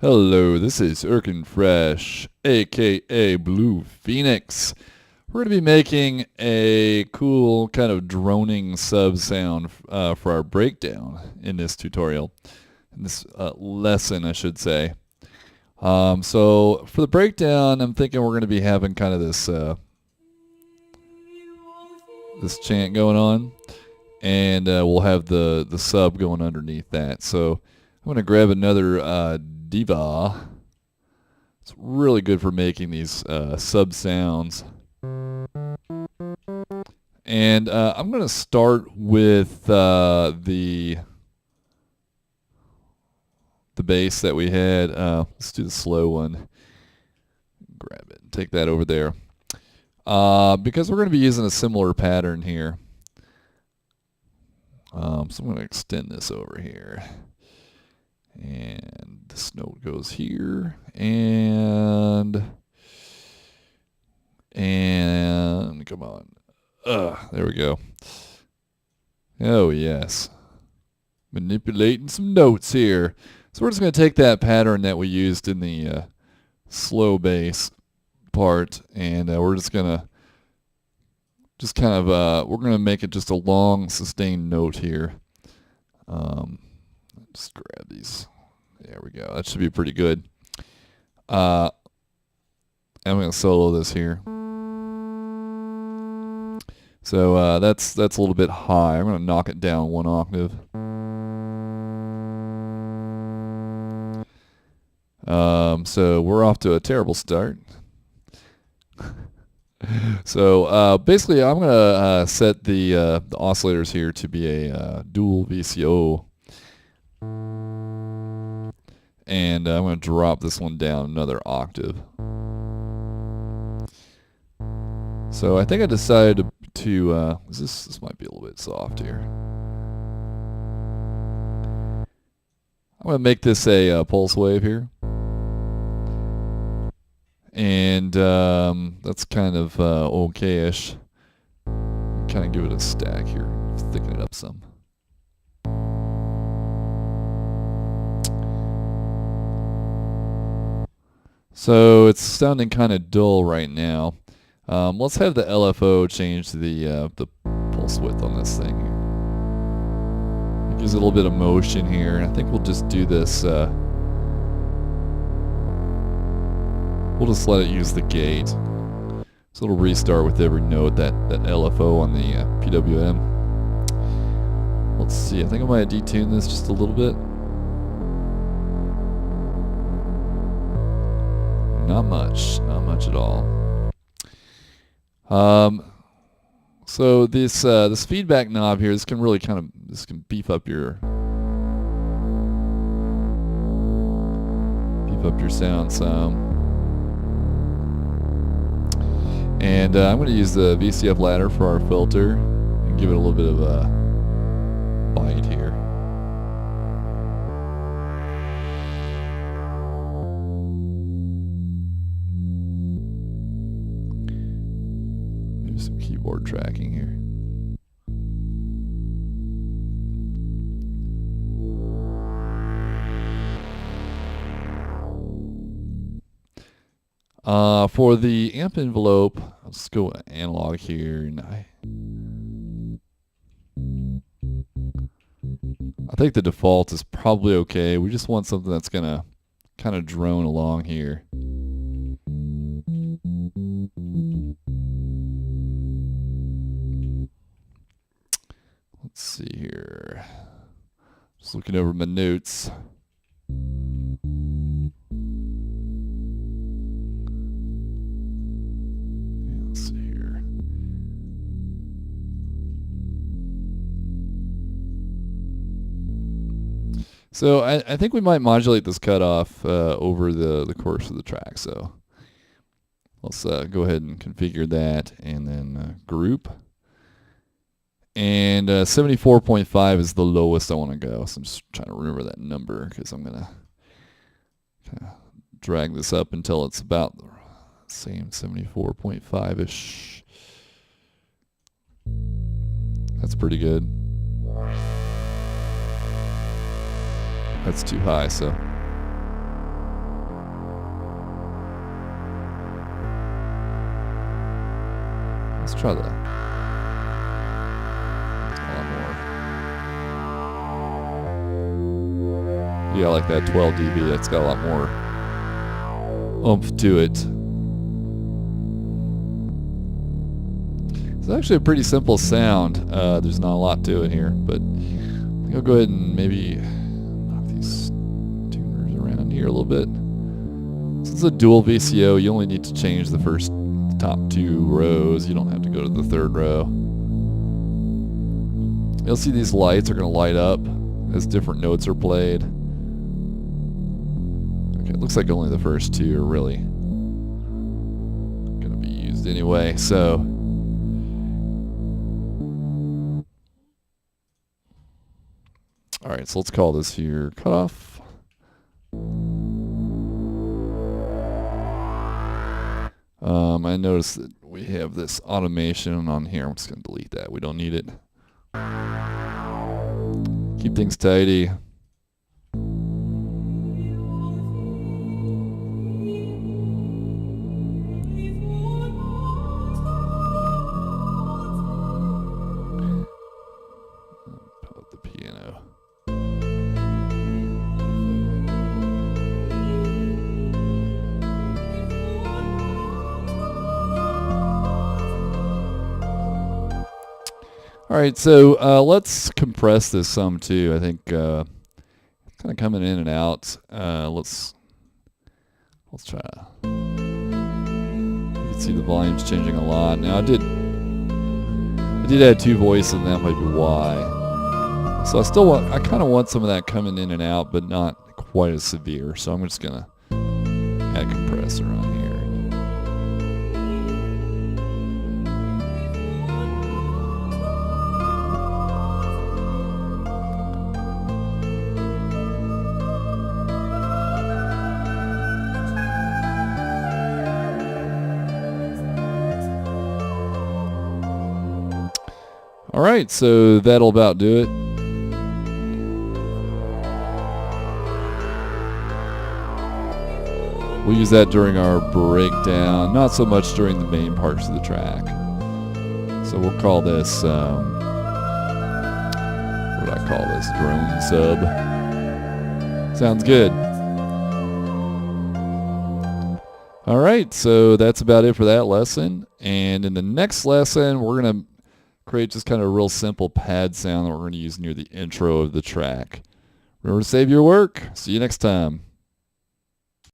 Hello, this is Erkin Fresh, aka Blue Phoenix. We're going to be making a cool kind of droning sub sound for our breakdown in this tutorial, in this lesson, I should say. So for the breakdown, I'm thinking we're going to be having kind of this this chant going on, and we'll have the sub going underneath that. So I'm going to grab another Diva. It's really good for making these sub sounds. And I'm going to start with the bass that we had. Let's do the slow one. Grab it and take that over there. Because we're going to be using a similar pattern here. So I'm going to extend this over here. And this note goes here, and come on, there we go. Oh yes, manipulating some notes here. So we're just going to take that pattern that we used in the slow bass part, and we're just going to we're going to make it just a long sustained note here. Just grab these. There we go. That should be pretty good. I'm going to solo this here. So that's a little bit high. I'm going to knock it down one octave. So we're off to a terrible start. So basically, I'm going to set the oscillators here to be a dual VCO. And I'm going to drop this one down another octave. So I think I decided to this might be a little bit soft here. I'm going to make this a pulse wave here. And that's kind of okay-ish. Kind of give it a stack here, thicken it up some. So it's sounding kind of dull right now. Let's have the LFO change to the pulse width on this thing. It gives it a little bit of motion here, and I think we'll just do this. We'll just let it use the gate, so it'll restart with every note that LFO on the PWM. Let's see. I think I might detune this just a little bit. Not much at all. So this feedback knob here, this can really this can beef up your sound some. And I'm going to use the VCF ladder for our filter and give it a little bit of a bite here. Some keyboard tracking here. For the amp envelope, let's go analog here, and I think the default is probably okay. We just want something that's gonna kind of drone along here. Let's see here. Just looking over my notes. Let's see here. So I think we might modulate this cutoff over the course of the track. So let's go ahead and configure that, and then group. And 74.5 is the lowest I want to go. So I'm just trying to remember that number, because I'm going to kind of drag this up until it's about the same 74.5-ish. That's pretty good. That's too high, so try the... Yeah, I like that 12 dB. That's got a lot more oomph to it. It's actually a pretty simple sound. There's not a lot to it here, but I'll go ahead and maybe knock these tuners around here a little bit. Since it's a dual VCO, you only need to change the top 2 rows. You don't have to go to the 3rd row. You'll see these lights are going to light up as different notes are played. It looks like only the first 2 are really going to be used anyway, so alright, so let's call this here cutoff. I noticed that we have this automation on here. I'm just going to delete that. We don't need it. Keep things tidy. The piano. All right, so let's compress this some too. I think kind of coming in and out. Let's try. You can see the volume's changing a lot. Now I did add 2 voices, and that might be why. So I kind of want some of that coming in and out, but not quite as severe. So I'm just gonna add compressor on here. All right, so that'll about do it. We'll use that during our breakdown, not so much during the main parts of the track. So we'll call this, what do I call this? Drone sub. Sounds good. All right, so that's about it for that lesson. And in the next lesson, we're going to create just kind of a real simple pad sound that we're going to use near the intro of the track. Remember to save your work. See you next time.